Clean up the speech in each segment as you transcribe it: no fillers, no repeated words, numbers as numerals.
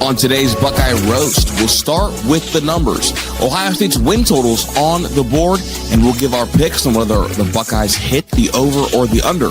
On today's Buckeye Roast, we'll start with the numbers. Ohio State's win totals on the board, and we'll give our picks on whether the Buckeyes hit the over or the under.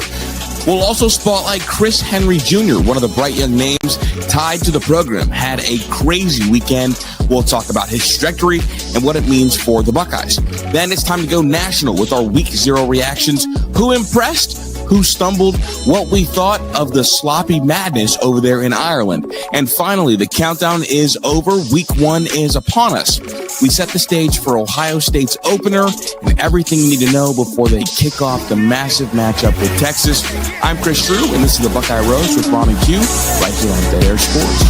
We'll also spotlight Chris Henry Jr., one of the bright young names tied to the program. Had a crazy weekend. We'll talk about his trajectory and what it means for the Buckeyes. Then it's time to go national with our Week 0 reactions. Who impressed? Who stumbled? What we thought of the sloppy madness over there in Ireland. And finally, the countdown is over. Week 1 is upon us. We set the stage for Ohio State's opener and everything you need to know before they kick off the massive matchup with Texas. I'm Chris Drew, and this is the Buckeye Roast with Ron and Q, right here on Dead Air Sports.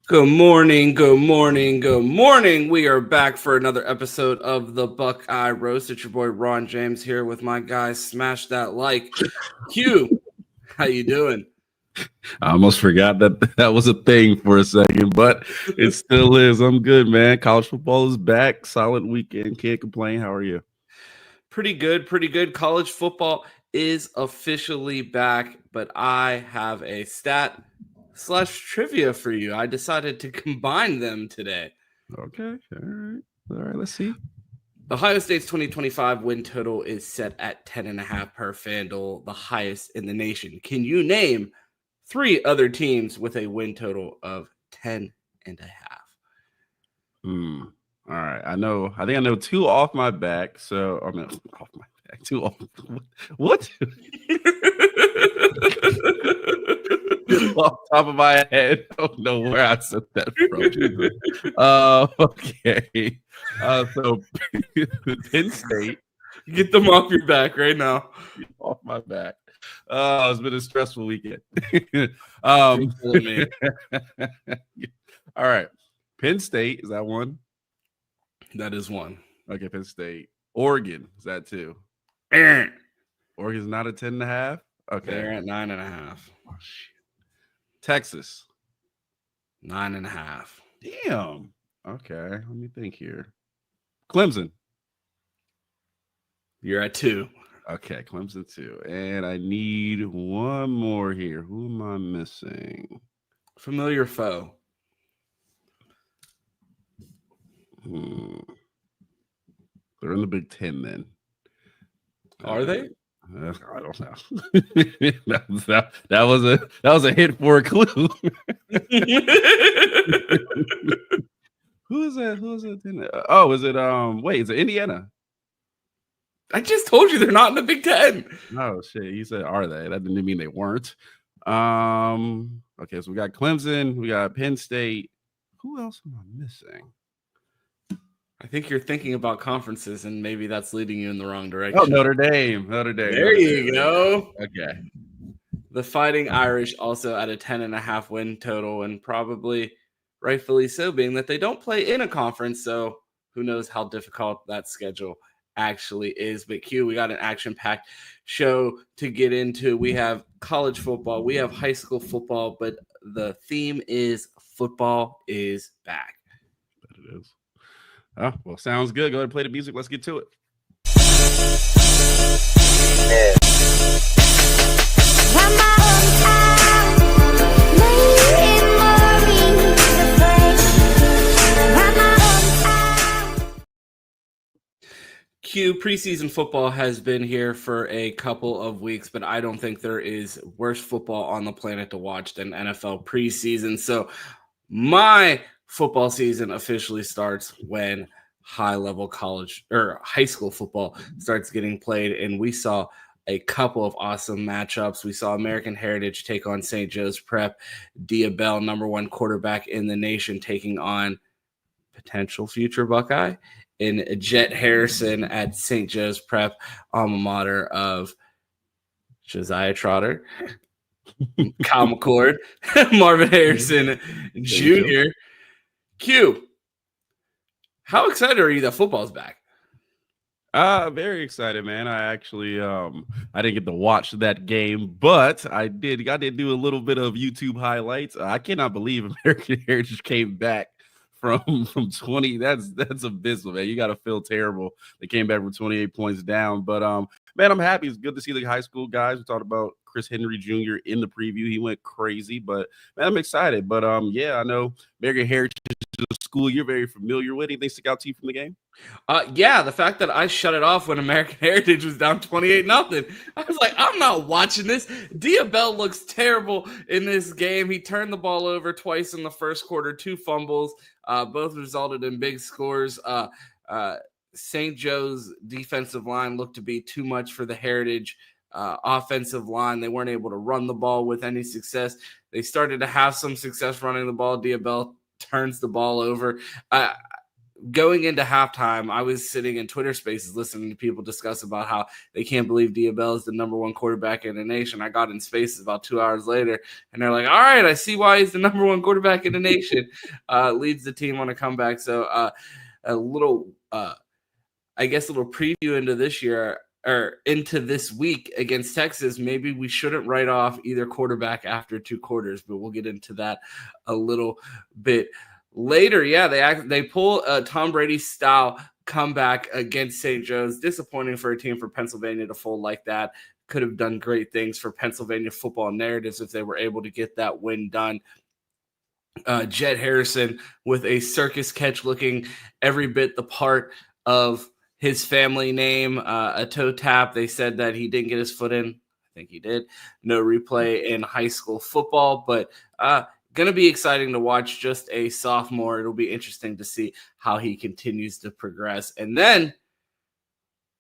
Good morning, good morning, good morning. We are back for another episode of the Buckeye Roast. It's your boy Ron James here with my guys. Smash that like. Q, how you doing? I almost forgot that was a thing for a second, but it still is. I'm good, man. College football is back. Solid weekend. Can't complain. How are you? Pretty good, pretty good. College football is officially back, but I have a stat / trivia for you. I decided to combine them today. Okay. All right. Let's see. Ohio State's 2025 win total is set at 10.5 per FanDuel, the highest in the nation. Can you name 3 other teams with a win total of 10.5? All right. I think I know 2 off my back. So I mean, off my back. 2 off. What? Off the top of my head, I don't know where I said that from. Okay. So Penn State. Get them off your back right now. Off my back. It's been a stressful weekend. All right. Penn State, is that one? That is one. Okay, Penn State. Oregon, is that 2? Oregon's not at 10.5? Okay. They're at 9.5. Oh, shit. Texas. 9.5. Damn. Okay. Let me think here. Clemson. You're at 2. Okay. Clemson 2. And I need one more here. Who am I missing? Familiar foe. They're in the Big Ten then. Are they? I don't know. that was a hit for a clue. Who is that? Oh, is it wait, is it Indiana? I just told you they're not in the Big Ten. Oh shit. You said are they? That didn't mean they weren't. Okay, so we got Clemson, we got Penn State. Who else am I missing? I think you're thinking about conferences, and maybe that's leading you in the wrong direction. Oh, Notre Dame. There you go. Okay. The Fighting Irish also at a 10.5 win total, and probably rightfully so, being that they don't play in a conference. So who knows how difficult that schedule actually is. But Q, we got an action-packed show to get into. We have college football, we have high school football, but the theme is football is back. That it is. Oh, well, sounds good. Go ahead and play the music. Let's get to it. Q, preseason football has been here for a couple of weeks, but I don't think there is worse football on the planet to watch than NFL preseason. So my football season officially starts when high-level college or high school football starts getting played, and we saw a couple of awesome matchups. We saw American Heritage take on St. Joe's Prep, Diabell, number 1 quarterback in the nation, taking on potential future Buckeye in Jet Harrison at St. Joe's Prep, alma mater of Josiah Trotter, Kyle McCord, Marvin Harrison Jr. Q, how excited are you that football's back? Very excited, man. I actually I didn't get to watch that game, but I did do a little bit of YouTube highlights. I cannot believe American Heritage came back from 20. That's abysmal, man. You got to feel terrible. They came back from 28 points down, but man, I'm happy. It's good to see the high school guys. We talked about Chris Henry Jr. in the preview. He went crazy, but man, I'm excited. But yeah, I know American Heritage is a school you're very familiar with. Anything stick out to you from the game? Yeah, the fact that I shut it off when American Heritage was down 28-0. I was like, I'm not watching this. Diabell looks terrible in this game. He turned the ball over twice in the first quarter, 2 fumbles, both resulted in big scores. St. Joe's defensive line looked to be too much for the Heritage offensive line. They weren't able to run the ball with any success. They started to have some success running the ball. Diabell turns the ball over. Going into halftime, I was sitting in Twitter spaces listening to people discuss about how they can't believe Diabell is the number 1 quarterback in the nation. I got in spaces about 2 hours later, and they're like, all right, I see why he's the number 1 quarterback in the nation. Leads the team on a comeback. So a little preview into this year or into this week against Texas. Maybe we shouldn't write off either quarterback after 2 quarters, but we'll get into that a little bit later. Yeah, they pull a Tom Brady style comeback against St. Joe's. Disappointing for a team from Pennsylvania to fold like that. Could have done great things for Pennsylvania football narratives if they were able to get that win done. Jet Harrison with a circus catch looking every bit the part of his family name. A toe tap. They said that he didn't get his foot in. I think he did. No replay in high school football, but going to be exciting to watch. Just a sophomore. It'll be interesting to see how he continues to progress. And then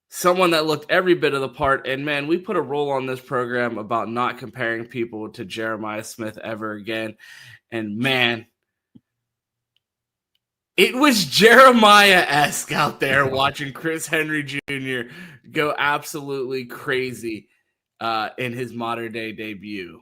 someone that looked every bit of the part. And man, we put a rule on this program about not comparing people to Jeremiah Smith ever again. And man, it was Jeremiah-esque out there watching Chris Henry Jr. go absolutely crazy in his modern day debut.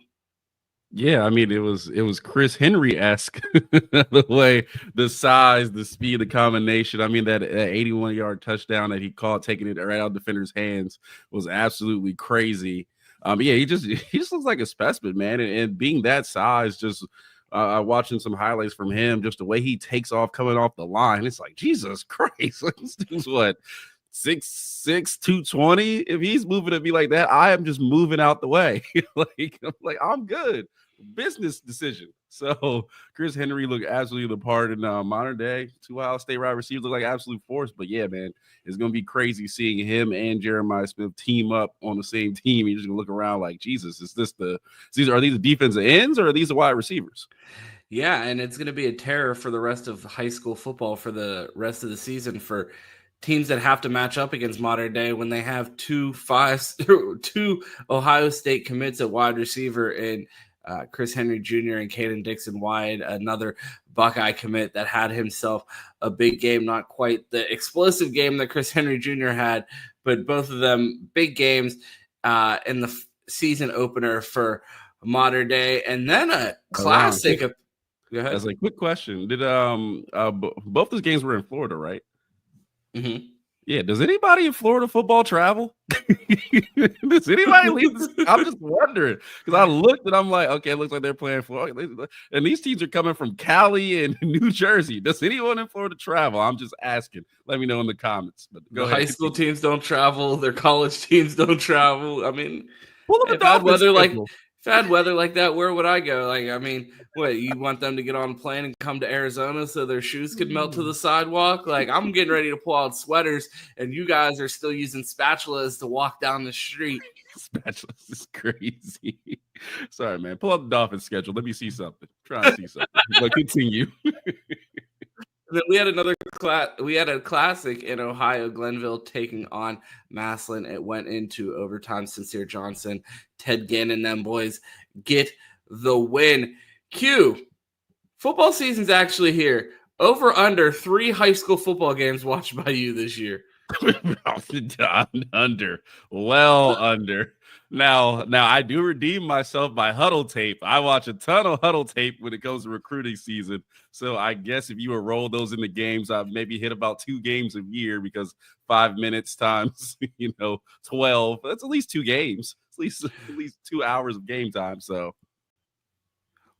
Yeah, I mean, it was Chris Henry-esque, the way, the size, the speed, the combination. I mean, that 81-yard touchdown that he caught, taking it right out of defender's hands, was absolutely crazy. Yeah, he just looks like a specimen, man. And being that size, just watching some highlights from him, just the way he takes off coming off the line, it's like, Jesus Christ, like, this dude's what, 6'6", 220? If he's moving at me like that, I am just moving out the way. I'm good. Business decision. So Chris Henry looked absolutely the part in modern day. 2 Ohio State wide receivers look like absolute force. But yeah, man, it's gonna be crazy seeing him and Jeremiah Smith team up on the same team. You're just gonna look around like, Jesus, are these the defensive ends or are these the wide receivers? Yeah, and it's gonna be a terror for the rest of high school football for the rest of the season for teams that have to match up against modern day when they have 2 Ohio State commits at wide receiver and Chris Henry Jr. and Caden Dixon Wide, another Buckeye commit that had himself a big game, not quite the explosive game that Chris Henry Jr. had, but both of them big games in the season opener for modern day. And then a classic. Go ahead. That's a quick question. Did both those games were in Florida, right? Mm-hmm. Yeah, does anybody in Florida football travel? Does anybody leave this? I'm just wondering because I looked and I'm like, okay, it looks like they're playing Florida, and these teams are coming from Cali and New Jersey. Does anyone in Florida travel? I'm just asking. Let me know in the comments. But go ahead. High school teams don't travel. Their college teams don't travel. I mean, if I had weather like that, where would I go? Like, I mean, what, you want them to get on a plane and come to Arizona so their shoes could melt to the sidewalk? Like, I'm getting ready to pull out sweaters, and you guys are still using spatulas to walk down the street. Spatulas is crazy. Sorry, man. Pull up the Dolphins schedule. Let me see something. Try and see something. But continue. Then we had a classic in Ohio, Glenville taking on Massillon. It went into overtime. Sincere Johnson, Ted Ginn, and them boys get the win. Q, football season's actually here. Over under 3 high school football games watched by you this year. Under. Now I do redeem myself by huddle tape. I watch a ton of huddle tape when it comes to recruiting season. So I guess if you were roll those into games, I'd maybe hit about 2 games a year because 5 minutes times 12. That's at least 2 games. At least 2 hours of game time. So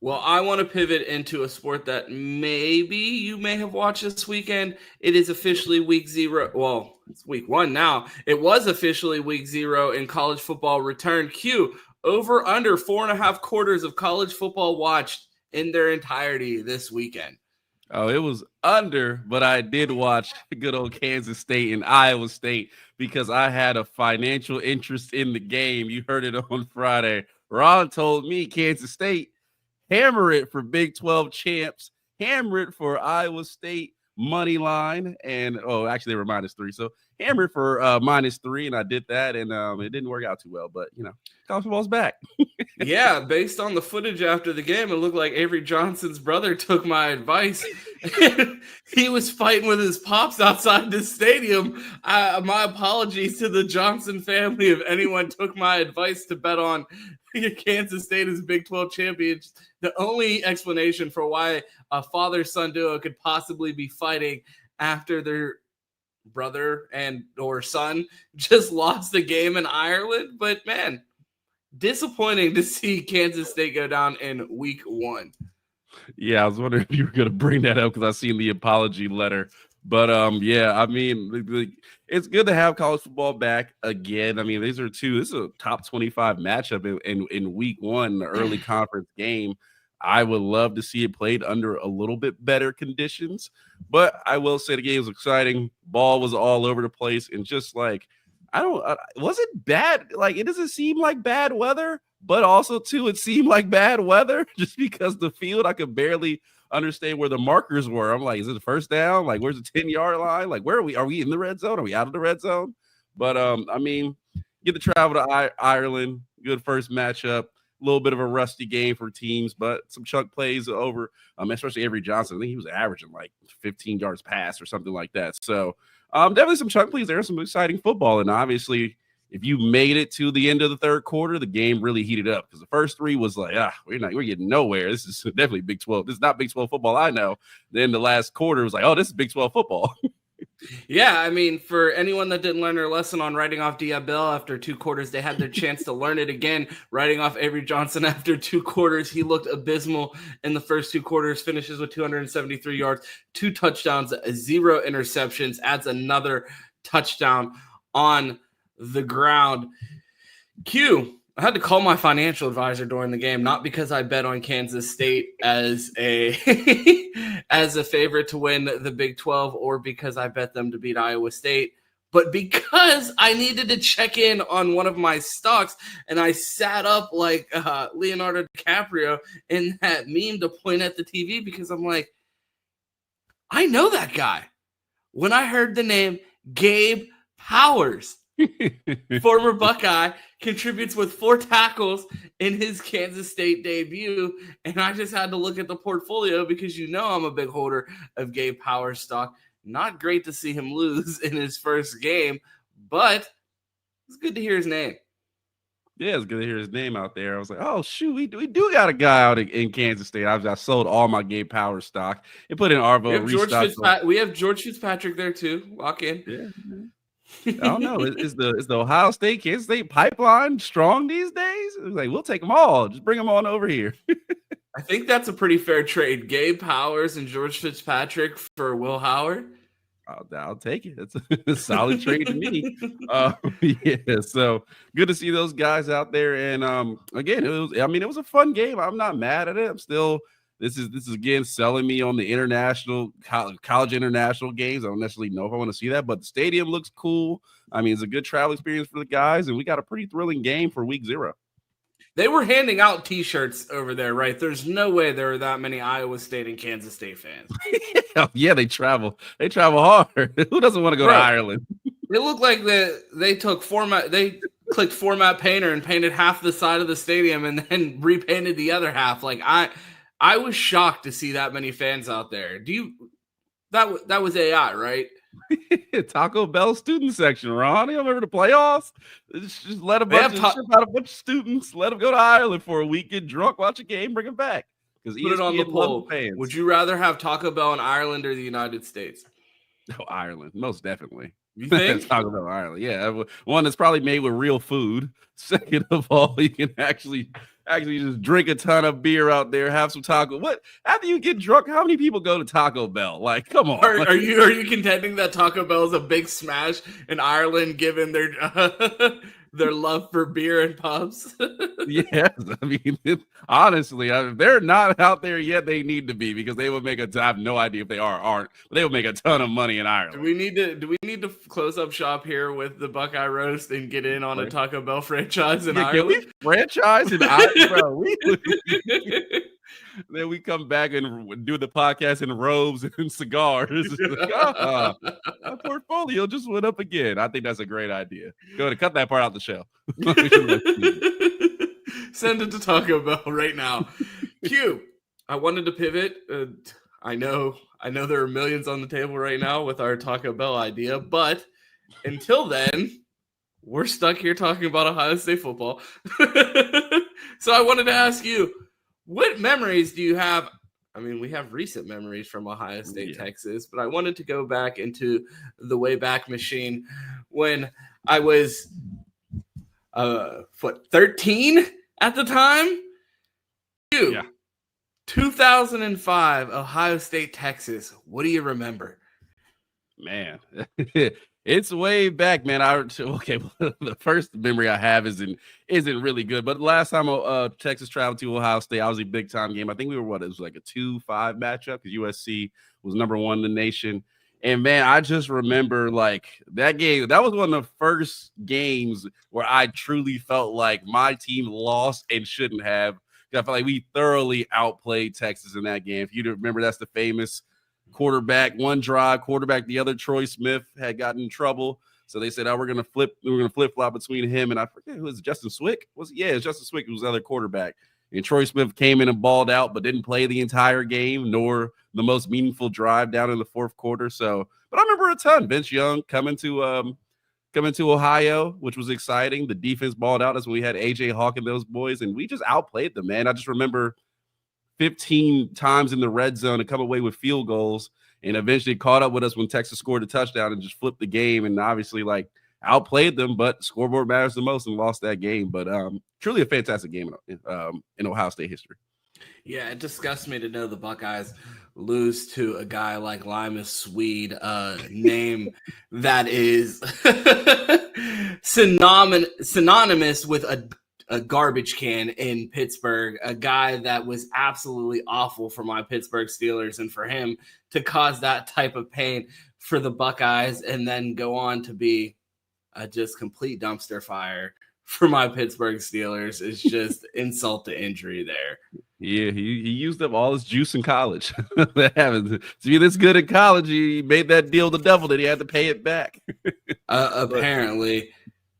Well, I want to pivot into a sport that maybe you may have watched this weekend. It is officially week 0. Well, it's week 1 now. It was officially week 0 in college football return. Q, over under 4.5 quarters of college football watched in their entirety this weekend. Oh, it was under, but I did watch good old Kansas State and Iowa State because I had a financial interest in the game. You heard it on Friday. Ron told me Kansas State, hammer it for Big 12 champs, hammer it for Iowa State money line. And actually they were -3. So hammer it for -3. And I did that. And it didn't work out too well, but college football's back. Yeah, based on the footage after the game, it looked like Avery Johnson's brother took my advice. He was fighting with his pops outside the stadium. My apologies to the Johnson family if anyone took my advice to bet on Kansas State as Big 12 champions. The only explanation for why a father-son duo could possibly be fighting after their brother and or son just lost the game in Ireland. But man, disappointing to see Kansas State go down in week 1. Yeah, I was wondering if you were going to bring that up because I seen the apology letter. But I mean, it's good to have college football back again. I mean, this is a top 25 matchup in week 1, the early conference game. I would love to see it played under a little bit better conditions, but I will say the game was exciting. Ball was all over the place, and just like was it bad? Like, it doesn't seem like bad weather, but also too, it seemed like bad weather just because the field, I could barely understand where the markers were. I'm like, is it the first down? Like, where's the 10-yard line? Like, where are we? Are we in the red zone? Are we out of the red zone? But I mean, get to travel to Ireland. Good first matchup. A little bit of a rusty game for teams, but some chunk plays over, especially Avery Johnson. I think he was averaging like 15 yards pass or something like that. So definitely some chunk plays there, some exciting football. And obviously, if you made it to the end of the third quarter, the game really heated up because the first 3 was like, we're getting nowhere. This is definitely Big 12. This is not Big 12 football I know. Then the last quarter was like, oh, this is Big 12 football. Yeah, I mean, for anyone that didn't learn their lesson on writing off Diabell after 2 quarters, they had their chance to learn it again. Writing off Avery Johnson after 2 quarters, he looked abysmal in the first 2 quarters, finishes with 273 yards, 2 touchdowns, 0 interceptions, adds another touchdown on the ground. Q, I had to call my financial advisor during the game, not because I bet on Kansas State as a as a favorite to win the Big 12 or because I bet them to beat Iowa State, but because I needed to check in on one of my stocks, and I sat up like Leonardo DiCaprio in that meme to point at the TV because I'm like, I know that guy. When I heard the name Gabe Powers, former Buckeye, contributes with 4 tackles in his Kansas State debut, and I just had to look at the portfolio because I'm a big holder of Gabe Powers stock. Not great to see him lose in his first game, but it's good to hear his name. Yeah, it's good to hear his name out there. I was like, oh, shoot, we do got a guy out in Kansas State. I sold all my Gabe Powers stock and put in Arvo. We have George Fitzpatrick there too. Lock in. Yeah. I don't know. Is the Ohio State, Kansas State pipeline strong these days? It's like, we'll take them all. Just bring them on over here. I think that's a pretty fair trade. Gabe Powers and George Fitzpatrick for Will Howard. I'll take it. It's a solid trade to me. Yeah, so good to see those guys out there. And again, it was a fun game. I'm not mad at it. I'm still. This is again selling me on the international college international games. I don't necessarily know if I want to see that, but the stadium looks cool. I mean, it's a good travel experience for the guys, and we got a pretty thrilling game for week 0. They were handing out T-shirts over there, right? There's no way there are that many Iowa State and Kansas State fans. Yeah, they travel. They travel hard. Who doesn't want to go to Ireland? It looked like they took format. They clicked Format Painter and painted half the side of the stadium and then repainted the other half. Like I was shocked to see that many fans out there. That was AI, right? Taco Bell student section, Ron. You remember the playoffs? Just let a bunch of students, let them go to Ireland for a week, get drunk, watch a game, bring them back. Because put it on the poll. Would you rather have Taco Bell in Ireland or the United States? Oh, Ireland, most definitely. You think? Taco Bell, Ireland, yeah. One that's probably made with real food. Second of all, you can actually actually just drink a ton of beer out there, have some taco. What after you get drunk? How many people go to Taco Bell? Like, come on. Are you contending that Taco Bell is a big smash in Ireland, given their their love for beer and pubs? Yes, I mean, honestly, if they're not out there yet, they need to be, because they would make I have no idea if they are or aren't, but they would make a ton of money in Ireland. Do we need to close up shop here with the Buckeye Roast and get in on a Taco Bell franchise in Ireland? Can we franchise in Ireland, bro? Then we come back and do the podcast in robes and cigars. Our portfolio just went up again. I think that's a great idea. Go ahead and cut that part out the show. Send it to Taco Bell right now. Q, I wanted to pivot. I know there are millions on the table right now with our Taco Bell idea, but until then, we're stuck here talking about Ohio State football. So I wanted to ask you, what memories do you have? I mean, we have recent memories from Ohio State, Texas, but I wanted to go back into the Wayback Machine when I was 13 at the time? 2005, Ohio State, Texas. What do you remember? Man, it's way back, man. The first memory I have isn't really good, but the last time Texas traveled to Ohio State, I was a big time game. I think we were it was like a 2-5 matchup because USC was number 1 in the nation. And man, I just remember like that game. That was one of the first games where I truly felt like my team lost and shouldn't have. I felt like we thoroughly outplayed Texas in that game. If you remember, that's the famous quarterback, one drive, quarterback, the other, Troy Smith, had gotten in trouble. So they said, we're gonna flip-flop between him and I forget who was it, Justin Swick? It's Justin Swick who was the other quarterback. And Troy Smith came in and balled out, but didn't play the entire game, nor the most meaningful drive down in the fourth quarter. So, but I remember a ton. Vince Young coming to Ohio, which was exciting. The defense balled out. That's when we had AJ Hawk and those boys, and we just outplayed them, man. I just remember 15 times in the red zone to come away with field goals, and eventually caught up with us when Texas scored a touchdown and just flipped the game, and obviously like outplayed them, but scoreboard matters the most, and lost that game. But truly a fantastic game in Ohio State history. Yeah, it disgusts me to know the Buckeyes lose to a guy like Limas Swede, name that is synonymous with a garbage can in Pittsburgh, a guy that was absolutely awful for my Pittsburgh Steelers, and for him to cause that type of pain for the Buckeyes and then go on to be a just complete dumpster fire for my Pittsburgh Steelers is just insult to injury there. Yeah, he used up all his juice in college. That happens. To be this good in college, he made that deal with the devil that he had to pay it back. Apparently.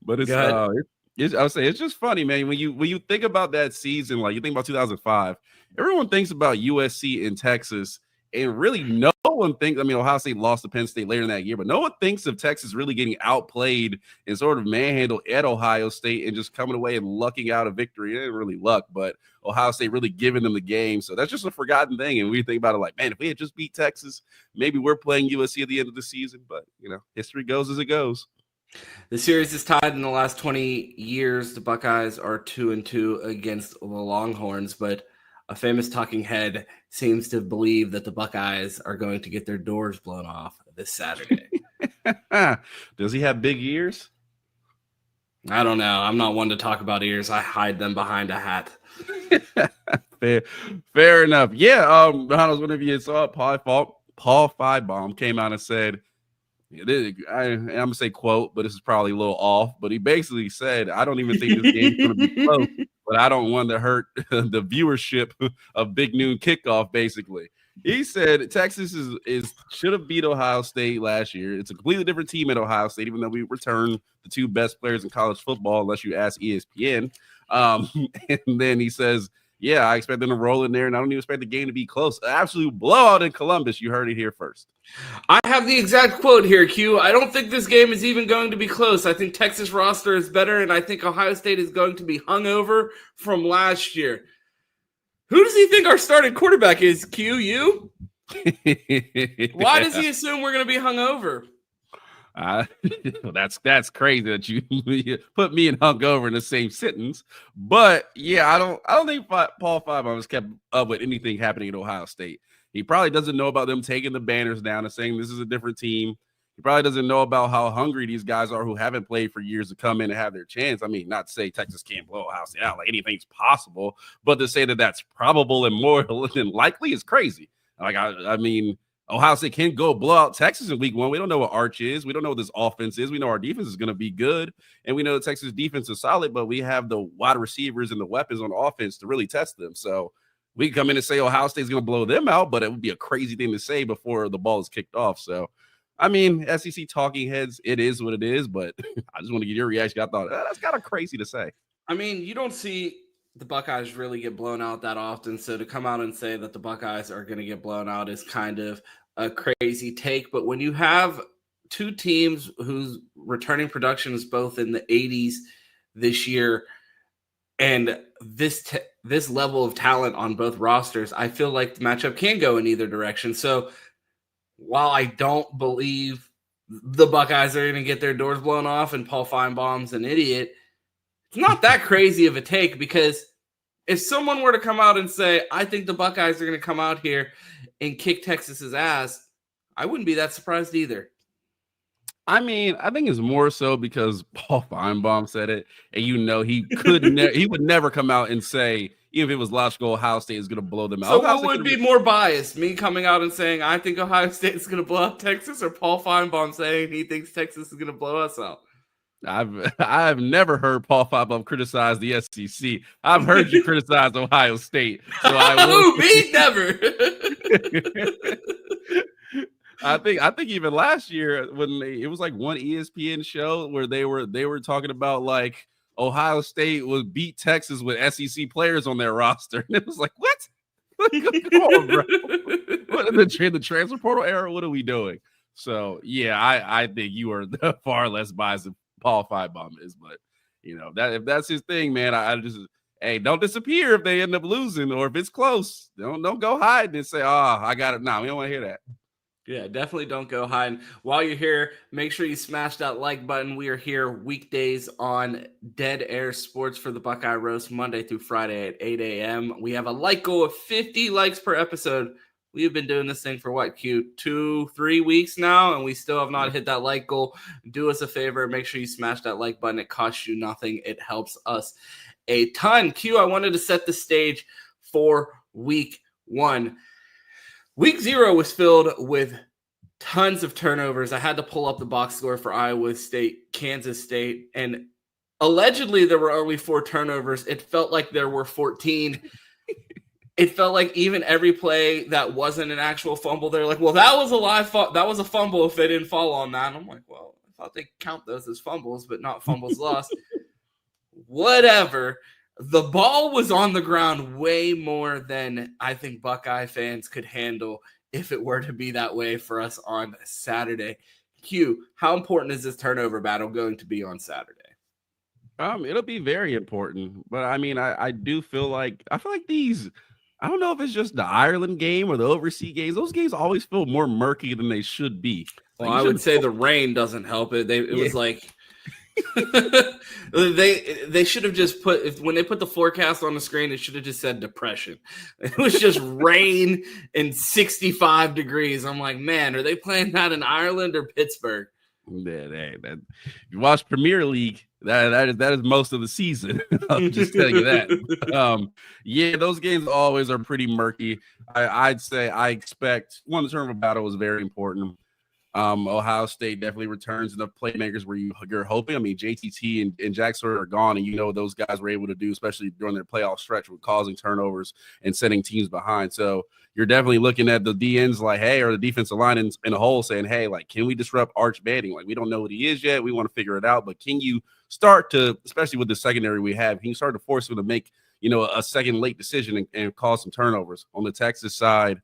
But I would say it's just funny, man. When you think about that season, like you think about 2005, everyone thinks about USC in Texas, and really no one thinks. I mean, Ohio State lost to Penn State later in that year, but no one thinks of Texas really getting outplayed and sort of manhandled at Ohio State and just coming away and lucking out a victory. It didn't really luck, but Ohio State really giving them the game. So that's just a forgotten thing. And we think about it like, man, if we had just beat Texas, maybe we're playing USC at the end of the season. But history goes as it goes. The series is tied in the last 20 years. The Buckeyes are 2-2 against the Longhorns, but a famous talking head seems to believe that the Buckeyes are going to get their doors blown off this Saturday. Does he have big ears? I don't know. I'm not one to talk about ears. I hide them behind a hat. Fair enough. Yeah. I was wondering if you saw it. Paul Finebaum came out and said, I'm going to say quote, but this is probably a little off, but he basically said, I don't even think this game's going to be close, but I don't want to hurt the viewership of Big Noon Kickoff, basically. He said Texas should have beat Ohio State last year. It's a completely different team at Ohio State, even though we returned the 2 best players in college football, unless you ask ESPN. And then he says, yeah, I expect them to roll in there, and I don't even expect the game to be close. An absolute blowout in Columbus. You heard it here first. I have the exact quote here, Q. I don't think this game is even going to be close. I think Texas roster is better, and I think Ohio State is going to be hungover from last year. Who does he think our starting quarterback is, Q? You? Why does he assume we're going to be hungover? That's crazy that you put me and hungover in the same sentence. But yeah, I don't think Paul Finebaum has kept up with anything happening at Ohio State. He probably doesn't know about them taking the banners down and saying this is a different team. He probably doesn't know about how hungry these guys are who haven't played for years to come in and have their chance. I mean, not to say Texas can't blow Ohio State out, like anything's possible, but to say that that's probable and more than likely is crazy. Like, I mean, Ohio State can go blow out Texas in week 1. We don't know what Arch is. We don't know what this offense is. We know our defense is going to be good, and we know the Texas defense is solid, but we have the wide receivers and the weapons on offense to really test them. So we can come in and say Ohio State's going to blow them out, but it would be a crazy thing to say before the ball is kicked off. So, I mean, SEC talking heads, it is what it is, but I just want to get your reaction. I thought that's kind of crazy to say. I mean, you don't see the Buckeyes really get blown out that often, so to come out and say that the Buckeyes are going to get blown out is kind of a crazy take. But when you have two teams whose returning production is both in the 80s this year and this level of talent on both rosters, I feel like the matchup can go in either direction. So while I don't believe the Buckeyes are going to get their doors blown off and Paul Finebaum's an idiot, it's not that crazy of a take, because if someone were to come out and say, I think the Buckeyes are going to come out here and kick Texas's ass, I wouldn't be that surprised either. I mean, I think it's more so because Paul Finebaum said it, and he would never come out and say, even if it was logical, Ohio State is going to blow them out. So what would be more biased? Me coming out and saying, I think Ohio State is going to blow out Texas, or Paul Finebaum saying he thinks Texas is going to blow us out? I've never heard Paul Finebaum criticize the SEC. I've heard you criticize Ohio State. So me never. I think even last year when it was like one ESPN show where they were talking about like Ohio State would beat Texas with SEC players on their roster, and it was like, what? Come on, bro. What in the transfer portal era? What are we doing? So yeah, I think you are far less biased than Paul Finebaum is, but you know that if that's his thing, man, I just don't disappear if they end up losing or if it's close. Don't go hide and say, I got it. No, we don't want to hear that. Yeah, definitely don't go hide. While you're here, make sure you smash that like button. We are here weekdays on Dead Air Sports for the Buckeye Roast, Monday through Friday at 8 a.m. We have a like goal of 50 likes per episode. We have been doing this thing for what, Q, 2-3 weeks now, and we still have not hit that like goal. Do us a favor. Make sure you smash that like button. It costs you nothing. It helps us a ton. Q, I wanted to set the stage for week 1. Week 0 was filled with tons of turnovers. I had to pull up the box score for Iowa State, Kansas State, and allegedly there were only 4 turnovers. It felt like there were 14. It felt like even every play that wasn't an actual fumble, they're like, well, that was a live that was a fumble if they didn't fall on that. And I'm like, well, I thought they count those as fumbles, but not fumbles lost. Whatever. The ball was on the ground way more than I think Buckeye fans could handle if it were to be that way for us on Saturday. Q, how important is this turnover battle going to be on Saturday? It'll be very important, but I mean, I feel like these, I don't know if it's just the Ireland game or the overseas games. Those games always feel more murky than they should be. Well, I would say the rain doesn't help it. It was like they should have just when they put the forecast on the screen, it should have just said depression. It was just rain and 65 degrees. I'm like, man, are they playing that in Ireland or Pittsburgh? If you watch Premier League, that is most of the season. I'll just tell you that. Yeah, those games always are pretty murky. I'd say I expect the turnover battle was very important. Ohio State definitely returns enough playmakers where you're hoping. I mean, JTT and Jack Sawyer are gone, and you know what those guys were able to do, especially during their playoff stretch with causing turnovers and setting teams behind. So you're definitely looking at the DNs like, hey, or the defensive line in a whole saying, hey, like, can we disrupt Arch Manning? Like, we don't know what he is yet. We want to figure it out. But can you start to, especially with the secondary we have, can you start to force him to make, a second late decision and cause some turnovers? On the Texas side,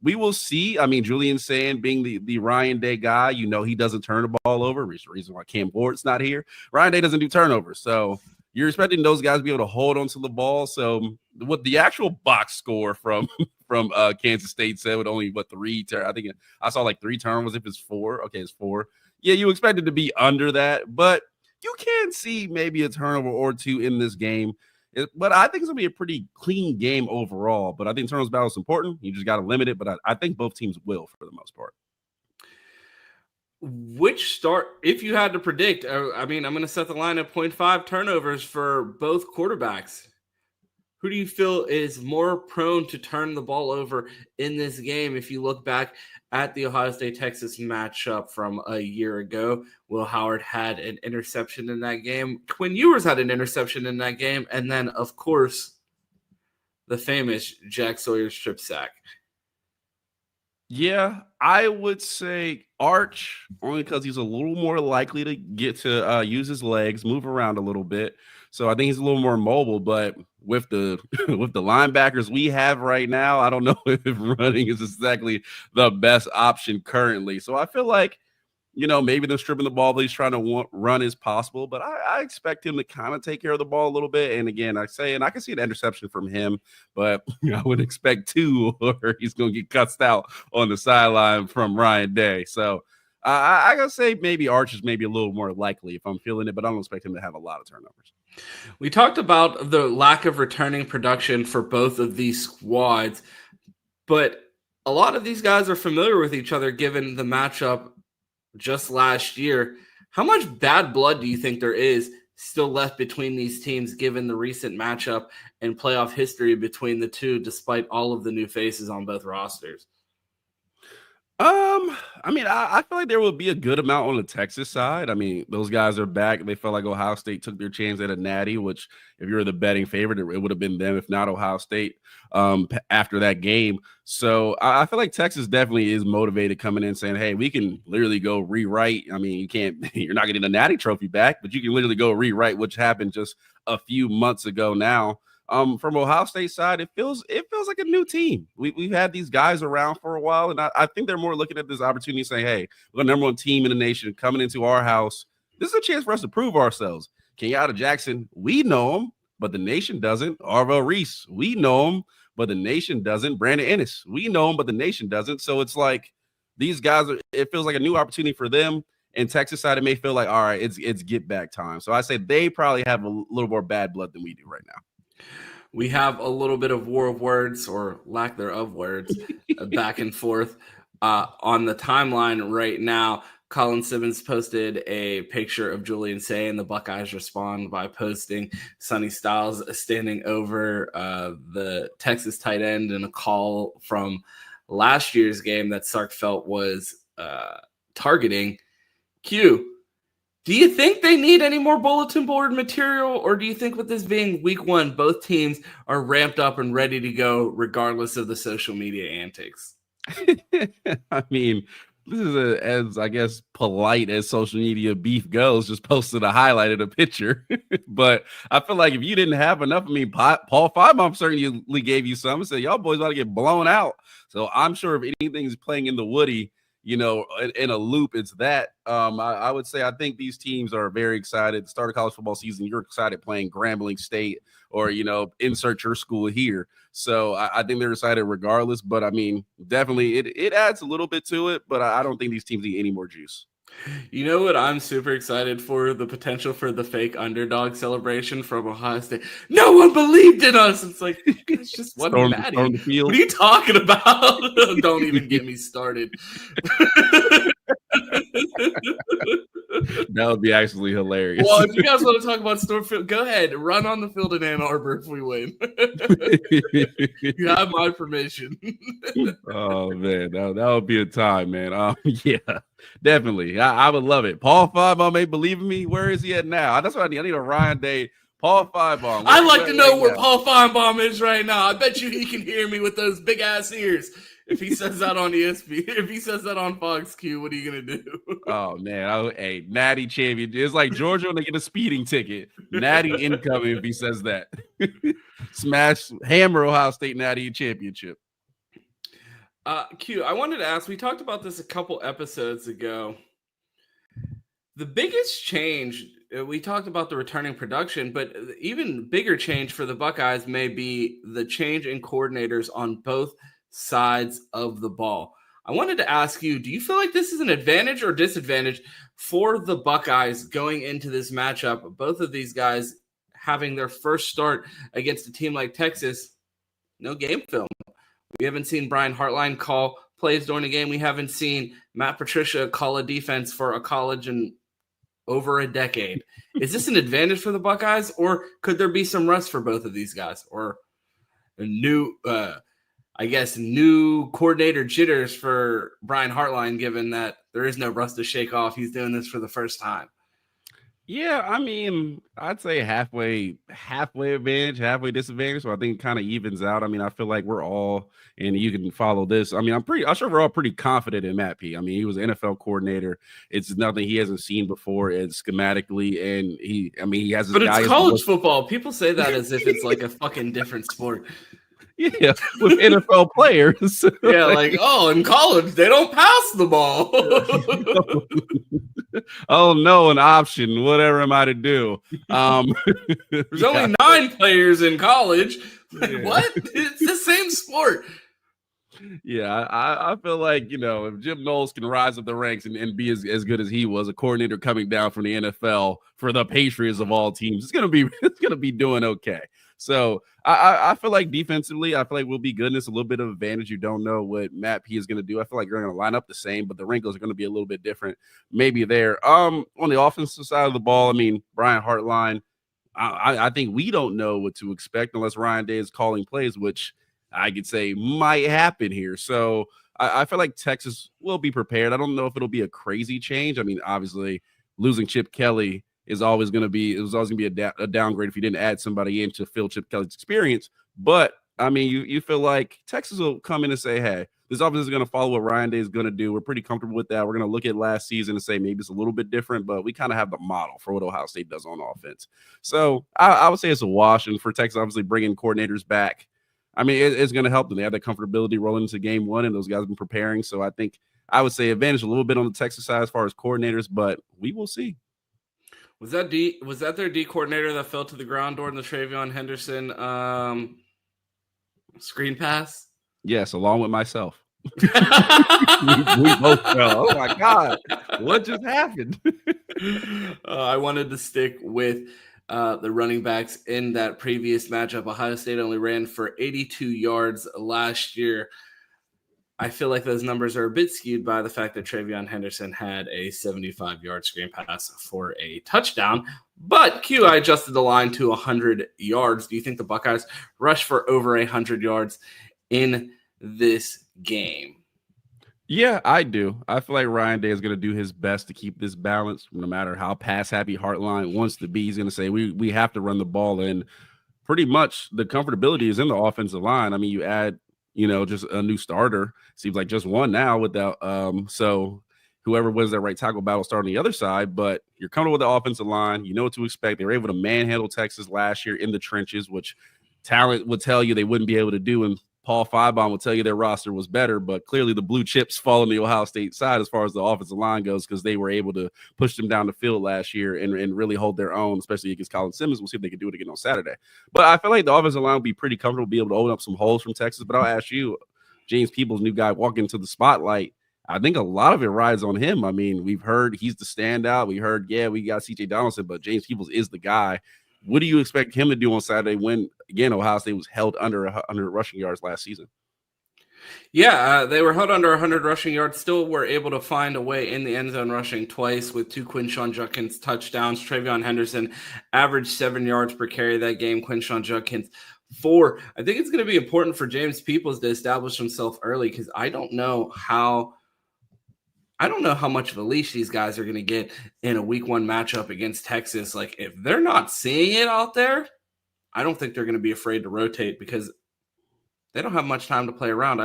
we will see. I mean, Julian Sayin being the Ryan Day guy, he doesn't turn the ball over. Which is the reason why Cam Bort's not here. Ryan Day doesn't do turnovers. So you're expecting those guys to be able to hold onto the ball. So what the actual box score from Kansas State said with only 3 I think I saw like 3 turnovers. If it's 4, okay, it's 4. yeah, you expect it to be under that, but you can see maybe a turnover or two in this game. But I think it's going to be a pretty clean game overall. But I think turnovers battle is important. You just got to limit it. But I think both teams will for the most part. If you had to predict, I'm going to set the line at 0.5 turnovers for both quarterbacks. Who do you feel is more prone to turn the ball over in this game? If you look back at the Ohio State-Texas matchup from a year ago, Will Howard had an interception in that game. Quinn Ewers had an interception in that game. And then, of course, the famous Jack Sawyer strip sack. Yeah, I would say Arch, only because he's a little more likely to get to use his legs, move around a little bit. So I think he's a little more mobile, but with the with the linebackers we have right now, I don't know if running is exactly the best option currently. So I feel like, maybe they're stripping the ball that he's trying to run is possible, but I expect him to kind of take care of the ball a little bit. And again, I can see an interception from him, but I would expect 2 or he's going to get cussed out on the sideline from Ryan Day. So I gotta say maybe Arch is maybe a little more likely if I'm feeling it, but I don't expect him to have a lot of turnovers. We talked about the lack of returning production for both of these squads, but a lot of these guys are familiar with each other given the matchup just last year. How much bad blood do you think there is still left between these teams given the recent matchup and playoff history between the two, despite all of the new faces on both rosters? I feel like there will be a good amount on the Texas side. I mean, those guys are back. They felt like Ohio State took their chance at a natty, which if you're the betting favorite, it would have been them, if not Ohio State, after that game. So I feel like Texas definitely is motivated coming in saying, hey, we can literally go rewrite. I mean, you're not getting a natty trophy back, but you can literally go rewrite, which happened just a few months ago now. From Ohio State side, it feels like a new team. We've had these guys around for a while, and I think they're more looking at this opportunity saying, hey, we're the number one team in the nation coming into our house. This is a chance for us to prove ourselves. Kenyatta Jackson, we know him, but the nation doesn't. Arvell Reese, we know him, but the nation doesn't. Brandon Ennis, we know him, but the nation doesn't. So it's like these guys, it feels like a new opportunity for them. And Texas side, it may feel like, all right, it's get back time. So I say they probably have a little more bad blood than we do right now. We have a little bit of war of words, or lack thereof words, back and forth on the timeline right now. Colin Simmons posted a picture of Julian Sayin. The Buckeyes respond by posting Sonny Styles standing over the Texas tight end in a call from last year's game that Sark felt was targeting. Q, do you think they need any more bulletin board material, or do you think with this being week 1, both teams are ramped up and ready to go regardless of the social media antics? I mean, this is as, I guess, polite as social media beef goes, just posted a highlight of the picture. But I feel like if you didn't have enough, Paul Finebaum certainly gave you some and said, y'all boys about to get blown out. So I'm sure if anything's playing in the Woody, in a loop, it's that. I would say I think these teams are very excited. The start of college football season, you're excited playing Grambling State or, insert your school here. So I think they're excited regardless. But, I mean, definitely it adds a little bit to it, but I don't think these teams need any more juice. You know what I'm super excited for? The potential for the fake underdog celebration from Ohio State. No one believed in us. It's like, it's just one Maddie. What are you talking about? Don't even get me started. That would be actually hilarious. Well, if you guys want to talk about Stormfield, go ahead. Run on the field in Ann Arbor if we win. You have my permission. Oh, man. That would be a time, man. Yeah, definitely. I would love it. Paul Finebaum ain't believe in me. Where is he at now? That's what I need. I need a Ryan Day. Paul Finebaum. I'd like to know where Paul Finebaum is right now. I bet you he can hear me with those big ass ears. If he says that on ESPN, if he says that on Fox Q, what are you going to do? Oh, man. Hey, Natty champion. It's like Georgia when they get a speeding ticket. Natty incoming if he says that. Smash, hammer Ohio State Natty championship. Q, I wanted to ask, we talked about this a couple episodes ago. The biggest change, we talked about the returning production, but even bigger change for the Buckeyes may be the change in coordinators on both sides of the ball. I wanted to ask you, do you feel like this is an advantage or disadvantage for the Buckeyes going into this matchup, both of these guys having their first start against a team like Texas, no game film. We haven't seen Brian Hartline call plays during the game. We haven't seen Matt Patricia call a defense for a college in over a decade. Is this an advantage for the Buckeyes, or could there be some rust for both of these guys, or a new coordinator jitters for Brian Hartline, given that there is no rust to shake off? He's doing this for the first time. Yeah, I mean, I'd say halfway advantage, halfway disadvantage. So I think it kind of evens out. I mean, I feel like we're all, and you can follow this. I mean, I'm sure we're all pretty confident in Matt P. I mean, he was an NFL coordinator. It's nothing he hasn't seen before. It's schematically, and he has. But it's college football. People say that as if it's like a fucking different sport. Yeah, with NFL players. Yeah, like, in college, they don't pass the ball. Oh, no, an option. Whatever am I to do? There's only 9 players in college. Like, what? It's the same sport. Yeah, I feel like, if Jim Knowles can rise up the ranks and be as good as he was, a coordinator coming down from the NFL for the Patriots of all teams, it's gonna be doing okay. So I feel like defensively, I feel like we'll be good. And it's a little bit of advantage. You don't know what Matt P is going to do. I feel like they're going to line up the same, but the wrinkles are going to be a little bit different. Maybe there. On the offensive side of the ball, I mean, Brian Hartline, I think we don't know what to expect unless Ryan Day is calling plays, which I could say might happen here. So I feel like Texas will be prepared. I don't know if it'll be a crazy change. I mean, obviously, losing Chip Kelly is always going to be a downgrade if you didn't add somebody in to fill Chip Kelly's experience. But I mean, you feel like Texas will come in and say, hey, this offense is going to follow what Ryan Day is going to do. We're pretty comfortable with that. We're going to look at last season and say maybe it's a little bit different, but we kind of have the model for what Ohio State does on offense. So I would say it's a wash. And for Texas, obviously bringing coordinators back, I mean, it's going to help them. They have that comfortability rolling into game one, and those guys have been preparing. So I think I would say advantage a little bit on the Texas side as far as coordinators, but we will see. Was that their D coordinator that fell to the ground during the TreVeyon Henderson screen pass? Yes, along with myself. we both fell. Oh my God, what just happened? I wanted to stick with the running backs in that previous matchup. Ohio State only ran for 82 yards last year. I feel like those numbers are a bit skewed by the fact that TreVeyon Henderson had a 75-yard screen pass for a touchdown. But I adjusted the line to 100 yards. Do you think the Buckeyes rush for over 100 yards in this game? Yeah, I do. I feel like Ryan Day is going to do his best to keep this balance, no matter how pass-happy Hartline wants to be. He's going to say, we have to run the ball, and pretty much the comfortability is in the offensive line. I mean, you add just a new starter. Seems like just one now without so whoever wins that right tackle battle start on the other side, but you're comfortable with the offensive line. You know what to expect. They were able to manhandle Texas last year in the trenches, which talent would tell you they wouldn't be able to do, and Paul Finebaum will tell you their roster was better, but clearly the blue chips fall on the Ohio State side as far as the offensive line goes, because they were able to push them down the field last year and really hold their own, especially against Colin Simmons. We'll see if they can do it again on Saturday. But I feel like the offensive line will be pretty comfortable, be able to open up some holes from Texas. But I'll ask you, James Peoples, new guy walking into the spotlight, I think a lot of it rides on him. I mean, we've heard he's the standout. We heard, we got C.J. Donaldson, but James Peoples is the guy. What do you expect him to do on Saturday when, again, Ohio State was held under 100 rushing yards last season? Yeah, they were held under 100 rushing yards, still were able to find a way in the end zone rushing twice with 2 Quinshon Judkins touchdowns. TreVeyon Henderson averaged 7 yards per carry that game. Quinshon Judkins 4. I think it's going to be important for James Peoples to establish himself early, because I don't know how much of a leash these guys are going to get in a week 1 matchup against Texas. Like, if they're not seeing it out there, I don't think they're going to be afraid to rotate, because they don't have much time to play around.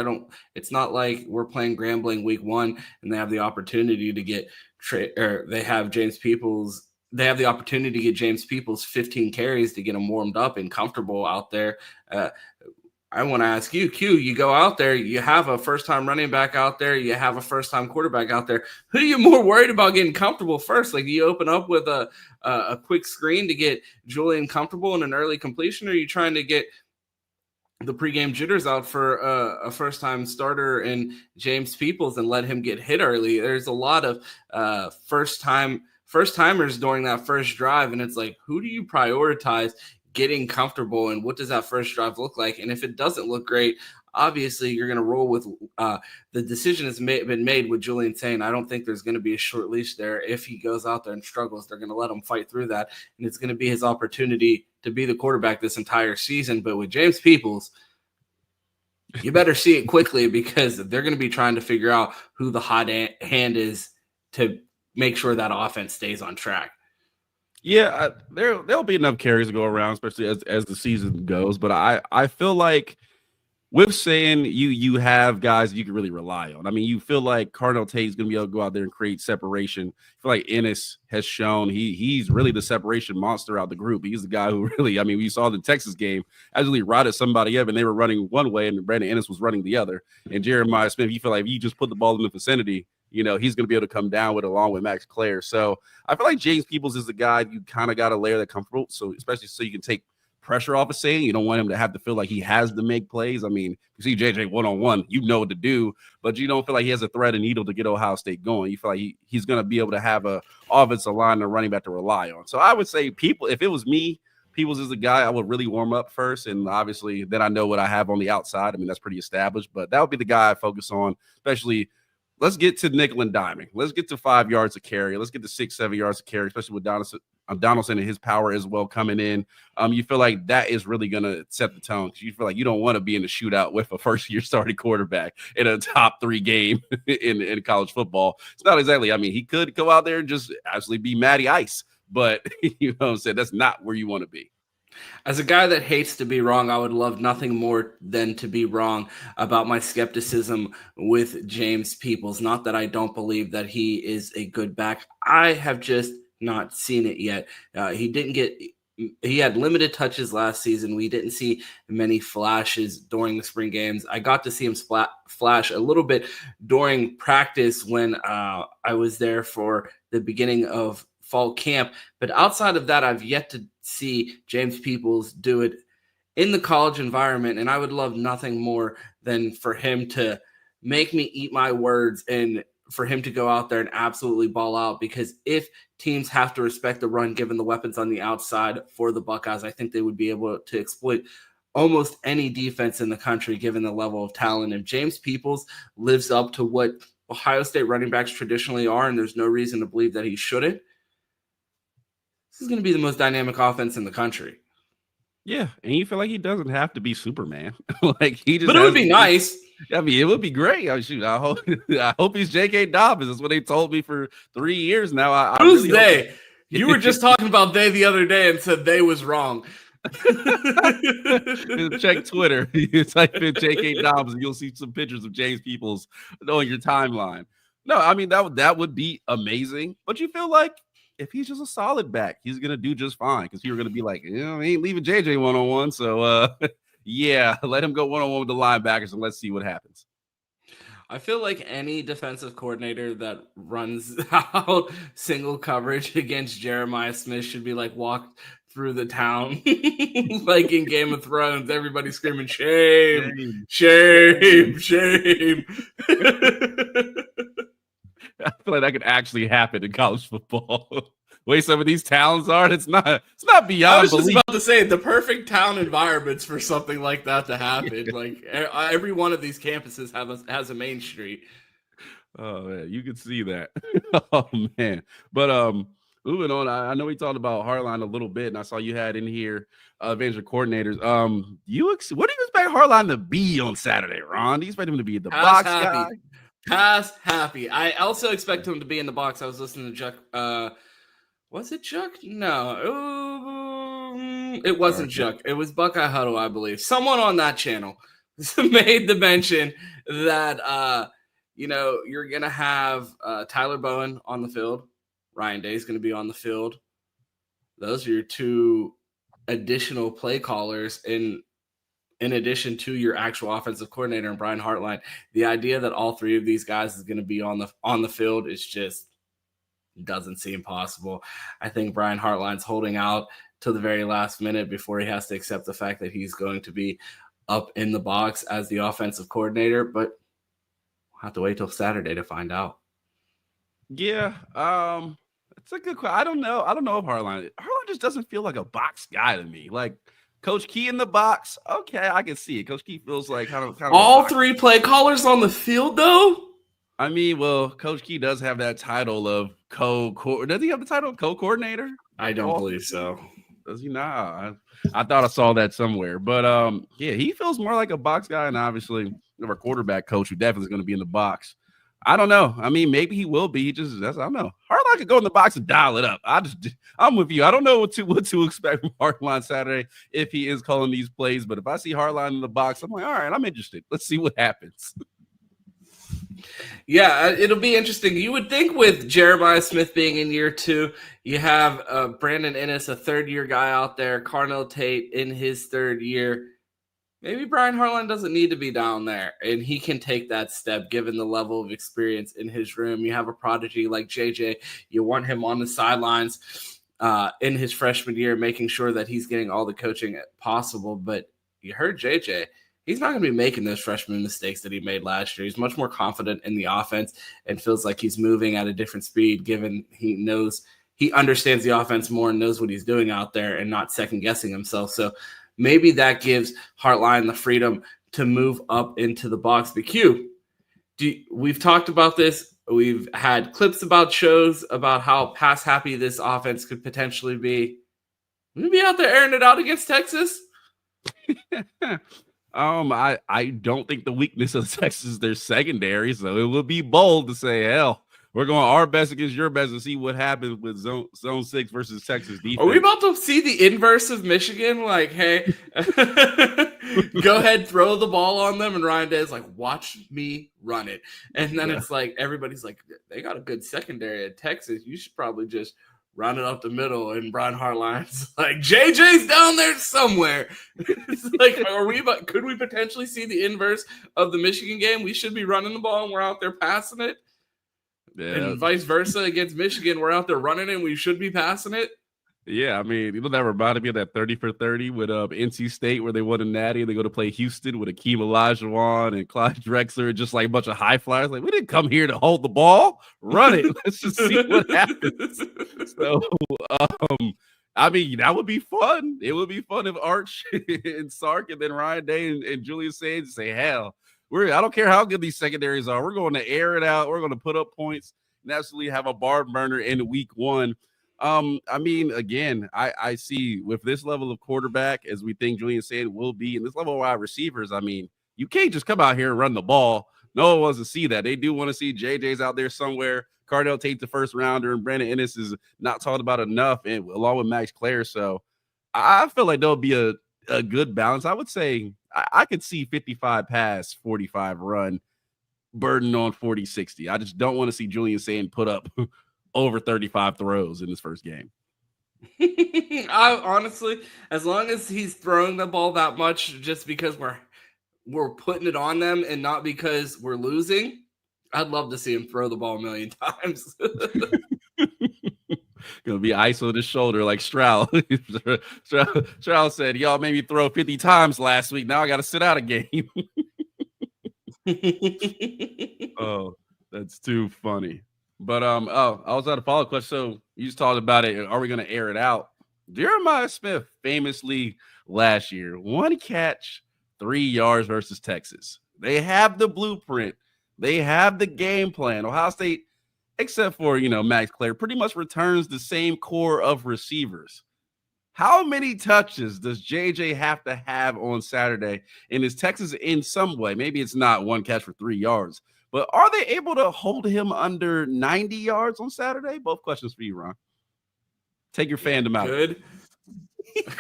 It's not like we're playing Grambling week 1 and they have the opportunity to get they have James Peoples 15 carries to get him warmed up and comfortable out there. I want to ask you, Q, you go out there, you have a first-time running back out there, you have a first-time quarterback out there. Who are you more worried about getting comfortable first? Like, do you open up with a quick screen to get Julian comfortable in an early completion, or are you trying to get the pregame jitters out for a first-time starter in James Peoples and let him get hit early. There's a lot of first-timers during that first drive, and it's like, who do you prioritize getting comfortable, and what does that first drive look like? And if it doesn't look great, obviously you're going to roll with the decision has been made with Julian Sayin. I don't think there's going to be a short leash there. If he goes out there and struggles, they're going to let him fight through that, and it's going to be his opportunity to be the quarterback this entire season. But with James Peoples, you better see it quickly, because they're going to be trying to figure out who the hot hand is to make sure that offense stays on track. Yeah, there'll be enough carries to go around, especially as the season goes. But I feel like with saying you have guys you can really rely on. I mean, you feel like Cardinal Tate's going to be able to go out there and create separation. I feel like Ennis has shown he's really the separation monster out of the group. He's the guy who really, I mean, we saw the Texas game, actually routed somebody up, and they were running one way, and Brandon Ennis was running the other. And Jeremiah Smith, you feel like if you just put the ball in the vicinity, he's going to be able to come down with it along with Max Clare. So I feel like James Peoples is the guy you kind of got to layer that comfortable. So especially so you can take pressure off of Sayin. You don't want him to have to feel like he has to make plays. I mean, you see JJ one-on-one, you know what to do, but you don't feel like he has a thread and needle to get Ohio State going. You feel like he's going to be able to have a offensive line and a running back to rely on. So I would say if it was me, Peoples is the guy I would really warm up first. And obviously then I know what I have on the outside. I mean, that's pretty established, but that would be the guy I focus on, especially. Let's get to nickel and diming. Let's get to 5 yards of carry. Let's get to 6-7 yards of carry, especially with Donaldson and his power as well coming in. You feel like that is really going to set the tone, because you feel like you don't want to be in a shootout with a first-year starting quarterback in a top 3 game in college football. It's not exactly, I mean, he could go out there and just actually be Matty Ice, but you know what I'm saying? That's not where you want to be. As a guy that hates to be wrong, I would love nothing more than to be wrong about my skepticism with James Peoples. Not that I don't believe that he is a good back. I have just not seen it yet. He had limited touches last season. We didn't see many flashes during the spring games. I got to see him flash a little bit during practice when I was there for the beginning of fall camp. But outside of that, I've yet to see James Peoples do it in the college environment. And I would love nothing more than for him to make me eat my words and for him to go out there and absolutely ball out. Because if teams have to respect the run, given the weapons on the outside for the Buckeyes, I think they would be able to exploit almost any defense in the country, given the level of talent. And James Peoples lives up to what Ohio State running backs traditionally are, and there's no reason to believe that he shouldn't. This is going to be the most dynamic offense in the country. Yeah, and you feel like he doesn't have to be Superman. Like he just. But it would be nice. I mean, it would be great. I hope he's J.K. Dobbins. That's what they told me for 3 years now. Who's really they? You were just talking about they the other day and said they was wrong. Check Twitter. You type in J.K. Dobbins and you'll see some pictures of James Peoples on your timeline. No, I mean that would be amazing. But you feel like if he's just a solid back, he's gonna do just fine, because you're gonna be like, he ain't leaving JJ one-on-one. So yeah, let him go one-on-one with the linebackers and let's see what happens. I feel like any defensive coordinator that runs out single coverage against Jeremiah Smith should be like walked through the town like in Game of Thrones, everybody screaming shame, shame, shame. I feel like that could actually happen in college football. Way some of these towns are, it's not beyond I was belief. just about to say the perfect town environments for something like that to happen. Like every one of these campuses has a main street. Oh man, you can see that. Oh man. But moving on, I know we talked about Hartline a little bit, and I saw you had in here adventure coordinators. What do you expect Hartline to be on Saturday, Ron? Do you expect him to be the box guy? Pass happy. I also expect him to be in the box. I was listening to Chuck. Was it Chuck? No. It wasn't Chuck. It was Buckeye Huddle, I believe. Someone on that channel made the mention that, you're going to have Tyler Bowen on the field. Ryan Day is going to be on the field. Those are your 2 additional play callers in addition to your actual offensive coordinator and Brian Hartline. The idea that all 3 of these guys is going to be on the field is just doesn't seem possible. I think Brian Hartline's holding out till the very last minute before he has to accept the fact that he's going to be up in the box as the offensive coordinator, but we'll have to wait till Saturday to find out. Yeah, it's a good question. I don't know if Hartline just doesn't feel like a box guy to me. Like Coach Key in the box, okay, I can see it. Coach Key feels like kind of all three play callers on the field, though. I mean, well, Coach Key does have that title of does he have the title of co-coordinator? I don't believe so. Does he not? I thought I saw that somewhere. But yeah, he feels more like a box guy, and obviously our quarterback coach who definitely is going to be in the box. I don't know. I mean, maybe he will be. I don't know. Hartline could go in the box and dial it up. I'm with you. I don't know what to expect from Hartline Saturday if he is calling these plays. But if I see Hartline in the box, I'm like, all right, I'm interested. Let's see what happens. Yeah, it'll be interesting. You would think with Jeremiah Smith being in year 2, you have Brandon Ennis, a third-year guy out there, Carnell Tate in his third year. Maybe Brian Hartline doesn't need to be down there, and he can take that step given the level of experience in his room. You have a prodigy like JJ. You want him on the sidelines in his freshman year, making sure that he's getting all the coaching possible. But you heard JJ. He's not going to be making those freshman mistakes that he made last year. He's much more confident in the offense and feels like he's moving at a different speed given he understands the offense more and knows what he's doing out there and not second-guessing himself. So maybe that gives Hartline the freedom to move up into the box. But Q, we've talked about this. We've had clips about shows about how pass-happy this offense could potentially be. We'll be out there airing it out against Texas. I don't think the weakness of Texas is their secondary, so it would be bold to say, hell, we're going our best against your best and see what happens with zone 6 versus Texas defense. Are we about to see the inverse of Michigan? Like, hey, go ahead, throw the ball on them, and Ryan Day's like, watch me run it. And then it's like everybody's like, they got a good secondary at Texas. You should probably just run it up the middle, and Brian Hartline's like, JJ's down there somewhere. It's like, could we potentially see the inverse of the Michigan game? We should be running the ball, and we're out there passing it. Yeah. And vice versa against Michigan. We're out there running it, and we should be passing it. Yeah, I mean, that reminded me of that 30 for 30 with NC State where they won a natty and they go to play Houston with Akeem Olajuwon and Clyde Drexler, just like a bunch of high flyers. Like, we didn't come here to hold the ball. Run it. Let's just see what happens. So, I mean, that would be fun. It would be fun if Arch and Sark and then Ryan Day and Julius Sage say, hell, I don't care how good these secondaries are. We're going to air it out. We're going to put up points and absolutely have a barn burner in week 1. I mean, again, I see with this level of quarterback, as we think Julian Sayin will be, and this level of wide receivers, I mean, you can't just come out here and run the ball. No one wants to see that. They do want to see JJ's out there somewhere. Cardell Tate, the first rounder, and Brandon Ennis is not talked about enough, and along with Max Clare. So I feel like there'll be a good balance. I would say I could see 55 pass, 45 run, burden on 40-60. I just don't want to see Julian Sayin put up over 35 throws in his first game. I honestly, as long as he's throwing the ball that much just because we're putting it on them and not because we're losing, I'd love to see him throw the ball a million times. Gonna be ice on his shoulder like Stroud. Stroud said, y'all made me throw 50 times last week. Now I got to sit out a game. Oh, that's too funny. But I also had a follow-up question. So you just talked about it. Are we going to air it out? Jeremiah Smith famously last year, 1 catch, 3 yards versus Texas. They have the blueprint. They have the game plan. Ohio State, except for, Max Clare, pretty much returns the same core of receivers. How many touches does JJ have to have on Saturday? And is Texas in some way? Maybe it's not 1 catch for 3 yards. But are they able to hold him under 90 yards on Saturday? Both questions for you, Ron. Take your fandom out. Good.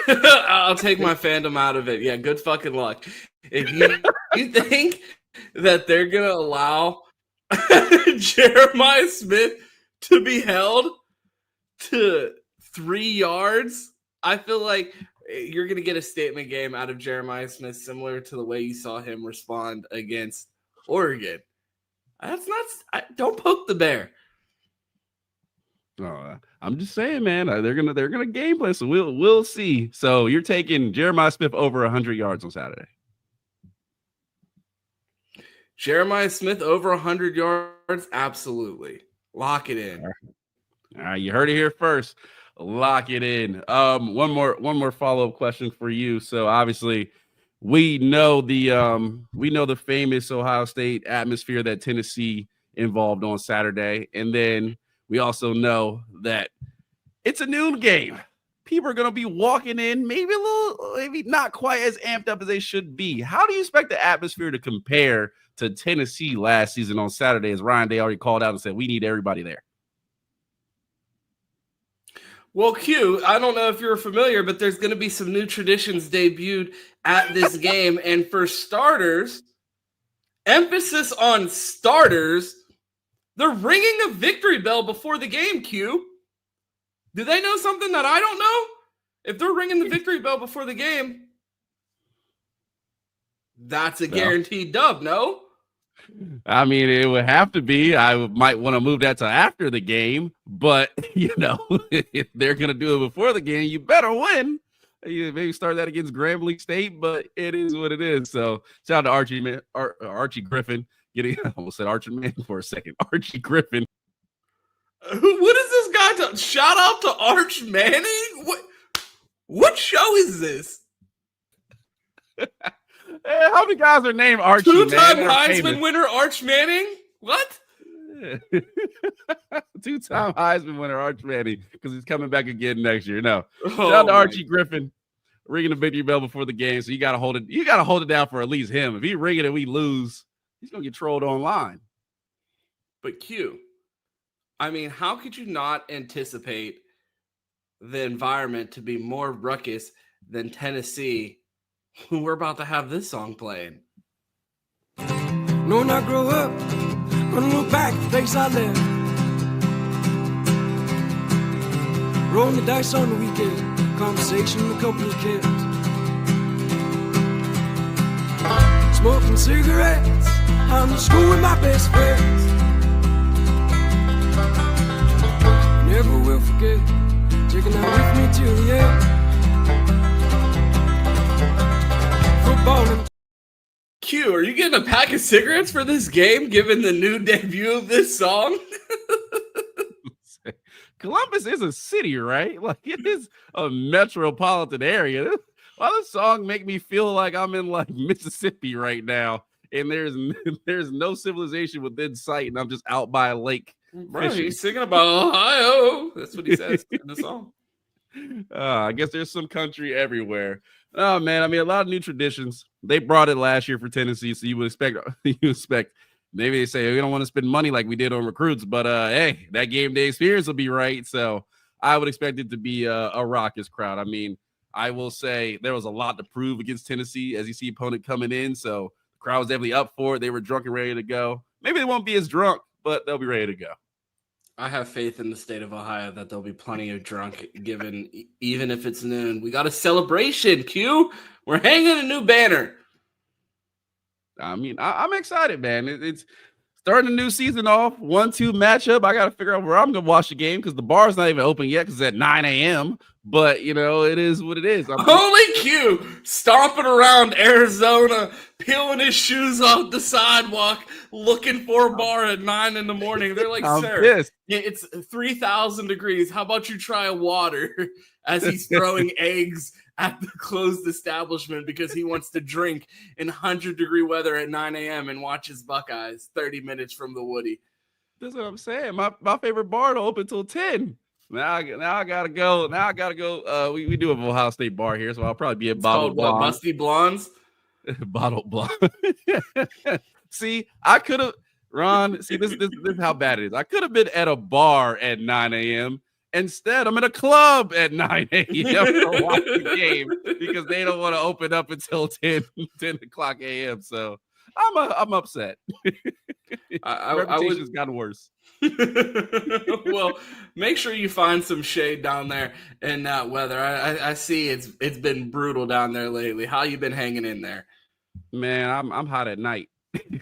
I'll take my fandom out of it. Yeah, good fucking luck. If you think that they're going to allow Jeremiah Smith to be held to 3 yards, I feel like you're going to get a statement game out of Jeremiah Smith similar to the way you saw him respond against Oregon. That's not. Don't poke the bear. Oh, I'm just saying, man. They're gonna game plan. So we'll see. So you're taking Jeremiah Smith over 100 yards on Saturday. Jeremiah Smith over 100 yards? Absolutely. Lock it in. All right, you heard it here first. Lock it in. One more follow-up question for you. So obviously, we know the famous Ohio State atmosphere that Tennessee involved on Saturday, and then we also know that it's a noon game. People are going to be walking in, maybe not quite as amped up as they should be. How do you expect the atmosphere to compare to Tennessee last season on Saturday, as Ryan Day already called out and said we need everybody there? Well, Q, I don't know if you're familiar, but there's going to be some new traditions debuted at this game. And for starters, emphasis on starters, they're ringing a victory bell before the game, Q. Do they know something that I don't know? If they're ringing the victory bell before the game, that's a guaranteed dub, no? I mean, it would have to be. I might want to move that to after the game, but, if they're going to do it before the game, you better win. You maybe start that against Grambling State, but it is what it is. So shout out to Archie Griffin. I almost said Archie Man for a second. Archie Griffin. What is this guy? Shout out to Arch Manning? What show is this? How many guys are named Archie? Two-time Heisman winner Arch Manning? What? Two-time Heisman winner Arch Manning, because he's coming back again next year. No. Shout out to Archie Griffin ringing the victory bell before the game. So you gotta hold it. You gotta hold it down for at least him. If he ring it and we lose, he's gonna get trolled online. But Q, I mean, how could you not anticipate the environment to be more ruckus than Tennessee, who we're about to have this song playing? No, not grow up, gonna look back at the place I left. Rolling the dice on the weekend, conversation a couple of kids. Smoking cigarettes, I'm in school with my best friends. Never will forget, taking out with me till the end. Football and Q, are you getting a pack of cigarettes for this game, given the new debut of this song? Columbus is a city, right? Like, it is a metropolitan area. Why does the song make me feel like I'm in like Mississippi right now, and there's no civilization within sight, and I'm just out by a lake. Bro, he's singing about Ohio. That's what he says in the song. I guess there's some country everywhere. Oh man, I mean, a lot of new traditions. They brought it last year for Tennessee, so you would expect maybe they say we don't want to spend money like we did on recruits, but hey, that game day experience will be right. So I would expect it to be a raucous crowd. I mean, I will say there was a lot to prove against Tennessee as you see opponent coming in, so the crowd was definitely up for it. They were drunk and ready to go. Maybe they won't be as drunk, but they'll be ready to go. I have faith in the state of Ohio that there'll be plenty of drunk, given even if it's noon. We got a celebration, Q. We're hanging a new banner. I mean, I'm excited, man. It's starting a new season off, 1-2 matchup. I got to figure out where I'm going to watch the game because the bar's not even open yet because it's at 9 a.m. But, it is what it is. Holy Q, stomping around Arizona, peeling his shoes off the sidewalk, looking for a bar at 9 in the morning. They're like, sir, it's 3,000 degrees. How about you try a water as he's throwing eggs at the closed establishment because he wants to drink in 100-degree weather at 9 a.m. and watch his Buckeyes 30 minutes from the Woody. That's what I'm saying. My favorite bar to open till 10. Now I gotta go. We do have an Ohio State bar here, so I'll probably be at Bottled Blonde. Musty Blondes? Bottled Blonde. See, I could have, Ron, see, this is how bad it is. I could have been at a bar at 9 a.m. Instead, I'm in a club at 9 a.m. to watch the game because they don't want to open up until 10 o'clock a.m. So I'm upset. Reputation's gotten worse. Well, make sure you find some shade down there in that weather. I see it's been brutal down there lately. How you been hanging in there? Man, I'm hot at night.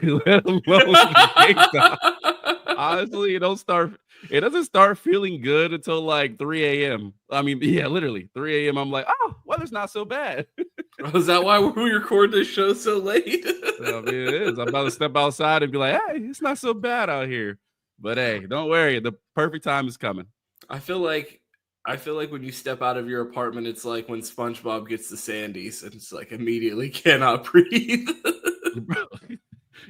Let alone daytime. Honestly, it doesn't start feeling good until like 3 a.m. I mean, yeah, literally 3 a.m. I'm like, oh, weather's not so bad. Oh, is that why we record this show so late? I mean, it is. I'm about to step outside and be like, hey, it's not so bad out here. But hey, don't worry. The perfect time is coming. I feel like when you step out of your apartment, it's like when SpongeBob gets the Sandies and it's like immediately cannot breathe.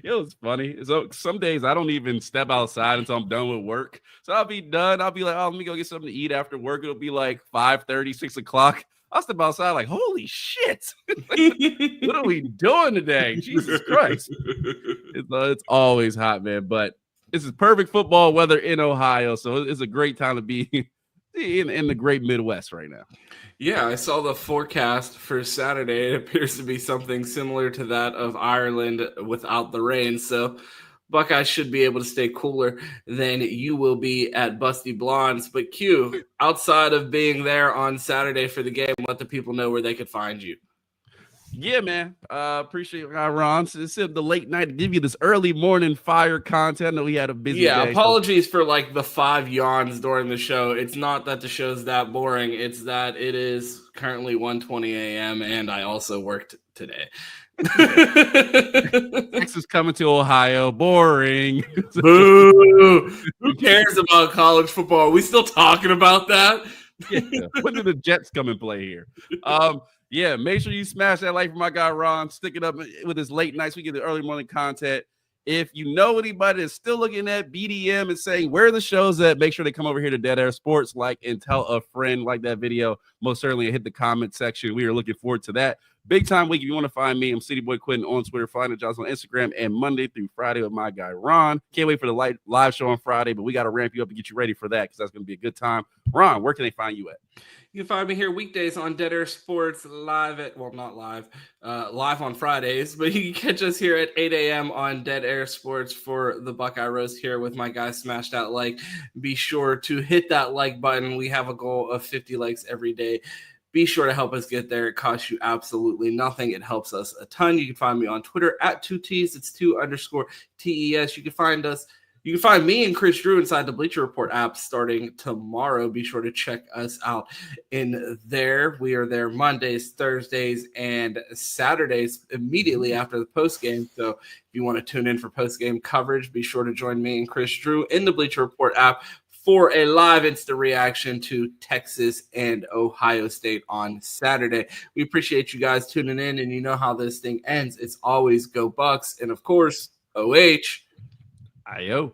Yo, it's funny. So some days I don't even step outside until I'm done with work. So I'll be done. I'll be like, oh, let me go get something to eat after work. It'll be like 5:30, 6 o'clock. I'll step outside like, holy shit. What are we doing today? Jesus Christ. It's always hot, man. But this is perfect football weather in Ohio. So it's a great time to be in the great Midwest right now. Yeah, I saw the forecast for Saturday. It appears to be something similar to that of Ireland without the rain. So Buckeyes should be able to stay cooler than you will be at Busty Blondes. But Q, outside of being there on Saturday for the game, let the people know where they could find you. Yeah, man. Appreciate it, Ron. So it's the late night to give you this early morning fire content. I know we had a busy day. Apologies for like the 5 yawns during the show. It's not that the show's that boring. It's that it is currently 1:20 a.m. and I also worked today. Texas coming to Ohio. Boring. Boo! Who cares about college football? Are we still talking about that? Yeah. When do the Jets come and play here? Yeah, make sure you smash that like for my guy Ron. Stick it up with his late nights. We get the early morning content. If you know anybody that's still looking at BDM and saying where are the shows at, make sure they come over here to Dead Air Sports, like and tell a friend, like that video. Most certainly hit the comment section. We are looking forward to that. Big time week. If you want to find me, I'm City Boy Quentin on Twitter, Find Jobs on Instagram, and Monday through Friday with my guy Ron. Can't wait for the live show on Friday, but we got to ramp you up and get you ready for that because that's going to be a good time. Ron, where can they find you at? You can find me here weekdays on Dead Air Sports live on Fridays, but you can catch us here at 8 a.m. on Dead Air Sports for the Buckeye Roast here with my guy Smash That Like. Be sure to hit that like button. We have a goal of 50 likes every day. Be sure to help us get there. It costs you absolutely nothing. It helps us a ton. You can find me on Twitter at 2Ts. It's 2_TES. You can find me and Chris Drew inside the Bleacher Report app starting tomorrow. Be sure to check us out in there. We are there Mondays, Thursdays, and Saturdays immediately after the postgame. So if you want to tune in for postgame coverage, be sure to join me and Chris Drew in the Bleacher Report app for a live instant reaction to Texas and Ohio State on Saturday. We appreciate you guys tuning in, and you know how this thing ends. It's always go Bucks, and of course, OH. Ayo.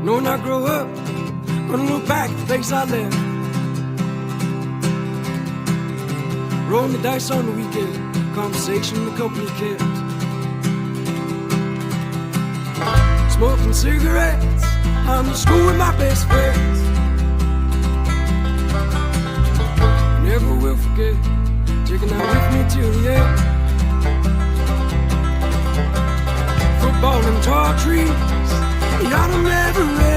No, when I grow up, gonna look back at the place I left. Rolling the dice on the weekend, conversation the company kept. Smoking cigarettes, I'm in school with my best friends. Never will forget, taking out with me till the end. Football and tall trees, the autumn never ends.